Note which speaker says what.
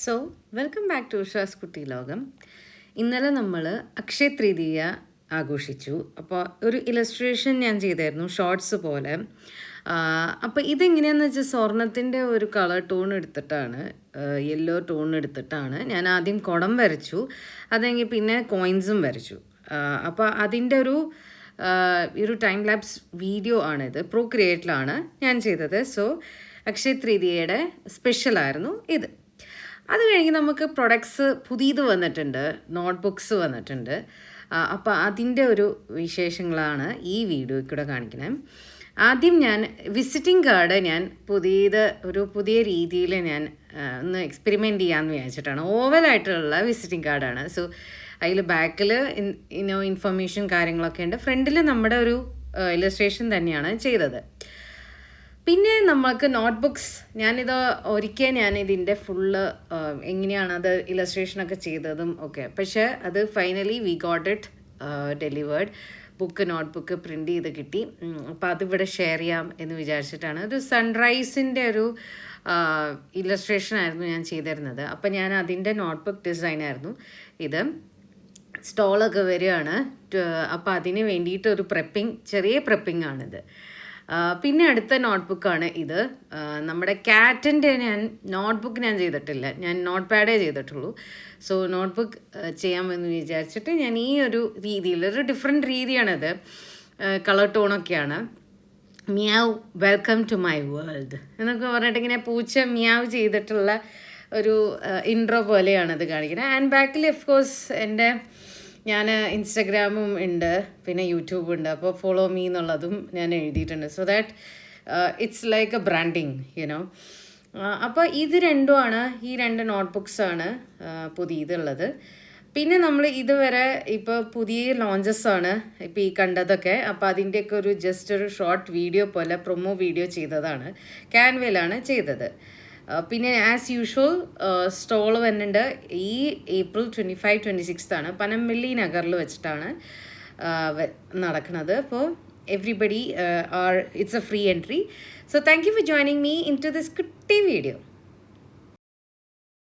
Speaker 1: So welcome back to ഉഷാസ് കുട്ടി ലോകം. ഇന്നലെ നമ്മൾ അക്ഷയ തൃതീയ ആഘോഷിച്ചു. അപ്പോൾ ഒരു ഇലസ്ട്രേഷൻ ഞാൻ ചെയ്തായിരുന്നു, ഷോർട്സ് പോലെ. അപ്പോൾ ഇതെങ്ങനെയാണെന്ന് വെച്ചാൽ സ്വർണത്തിൻ്റെ ഒരു കളർ ടോൺ എടുത്തിട്ടാണ്, യെല്ലോ ടോൺ എടുത്തിട്ടാണ് ഞാൻ ആദ്യം കുടം വരച്ചു. അതെങ്കിൽ പിന്നെ കോയിൻസും വരച്ചു. അപ്പോൾ അതിൻ്റെ ഒരു ടൈം ലാപ്സ് വീഡിയോ ആണിത്. ക്രിയേറ്റിലാണ് ഞാൻ ചെയ്തത്. സോ അക്ഷയ തൃതീയയുടെ സ്പെഷ്യലായിരുന്നു ഇത്. അത് കഴിഞ്ഞ് നമുക്ക് പ്രൊഡക്ട്സ് പുതിയത് വന്നിട്ടുണ്ട്, നോട്ട്ബുക്സ് വന്നിട്ടുണ്ട്. അപ്പോൾ അതിൻ്റെ ഒരു വിശേഷങ്ങളാണ് ഈ വീഡിയോയിൽ കൂടെ കാണിക്കുന്നത്. ആദ്യം ഞാൻ വിസിറ്റിംഗ് കാർഡ് ഞാൻ പുതിയ രീതിയിൽ ഞാൻ ഒന്ന് എക്സ്പെരിമെൻറ്റ് ചെയ്യാമെന്ന് വിചാരിച്ചിട്ടാണ്. ഓവലായിട്ടുള്ള വിസിറ്റിംഗ് കാർഡാണ്. സോ അതിൽ ബാക്കിൽ ഇൻഫർമേഷൻ കാര്യങ്ങളൊക്കെ ഉണ്ട്. ഫ്രണ്ടിൽ നമ്മുടെ ഒരു ഇലസ്ട്രേഷൻ തന്നെയാണ് ചെയ്തത്. പിന്നെ നമ്മൾക്ക് നോട്ട്ബുക്സ് ഞാനിതിൻ്റെ ഫുള്ള് എങ്ങനെയാണ് ഇലസ്ട്രേഷനൊക്കെ ചെയ്തതും ഒക്കെ. പക്ഷേ അത് finally we got it delivered. Notebook print ചെയ്ത് കിട്ടി. അപ്പോൾ അതിവിടെ ഷെയർ ചെയ്യാം എന്ന് വിചാരിച്ചിട്ടാണ്. ഒരു സൺറൈസിൻ്റെ ഒരു ഇലസ്ട്രേഷൻ ആയിരുന്നു ഞാൻ ചെയ്തിരുന്നത്. അപ്പോൾ ഞാൻ അതിൻ്റെ നോട്ട്ബുക്ക് ഡിസൈനായിരുന്നു ഇത്. സ്റ്റോളൊക്കെ വരികയാണ്. അപ്പോൾ അതിന് വേണ്ടിയിട്ടൊരു ചെറിയ പ്രെപ്പിംഗ് ആണിത്. പിന്നെ അടുത്ത നോട്ട്ബുക്കാണ് ഇത്. നമ്മുടെ ക്യാറ്റിൻ്റെ നോട്ട്ബുക്ക് ഞാൻ ചെയ്തിട്ടില്ല, ഞാൻ നോട്ട് പാഡേ ചെയ്തിട്ടുള്ളൂ. സോ നോട്ട്ബുക്ക് ചെയ്യാമെന്ന് വിചാരിച്ചിട്ട് ഞാൻ ഈ ഒരു ഒരു ഡിഫറെൻറ്റ് രീതിയാണിത്. കളർ ടോണൊക്കെയാണ്. Meow welcome to my world എന്നൊക്കെ പറഞ്ഞിട്ട് ഇങ്ങനെ പൂച്ച മിയാവ് ചെയ്തിട്ടുള്ള ഒരു ഇൻട്രോ പോലെയാണത് കാണിക്കുന്നത്. ആൻഡ് ബാക്കിൽ ഓഫ്കോഴ്സ് ഞാൻ ഇൻസ്റ്റഗ്രാമും ഉണ്ട്, പിന്നെ യൂട്യൂബും ഉണ്ട്. അപ്പോൾ ഫോളോ മീ എന്നുള്ളതും ഞാൻ എഴുതിയിട്ടുണ്ട്. So that it's like A branding you know. അപ്പോൾ ഇത് രണ്ടുമാണ്, ഈ രണ്ട് നോട്ട്ബുക്സാണ് പുതിയതുള്ളത്. പിന്നെ നമ്മൾ ഇതുവരെ ഇപ്പോൾ പുതിയ ലോഞ്ചസ് ആണ് ഇപ്പോൾ ഈ കണ്ടതൊക്കെ. അപ്പോൾ അതിൻ്റെയൊക്കെ ഒരു ഷോർട്ട് വീഡിയോ പോലെ പ്രൊമോ വീഡിയോ ചെയ്തതാണ്, ക്യാൻവയിലാണ് ചെയ്തത്. പിന്നെ ആസ് യൂഷ്വൽ സ്റ്റോൾ വരുന്നുണ്ട് ഈ April 25-26 പനമ്പള്ളി നഗറിൽ വെച്ചിട്ടാണ് നടക്കുന്നത്. അപ്പോൾ everybody it's a free entry. So thank you for joining me into this കുട്ടി വീഡിയോ.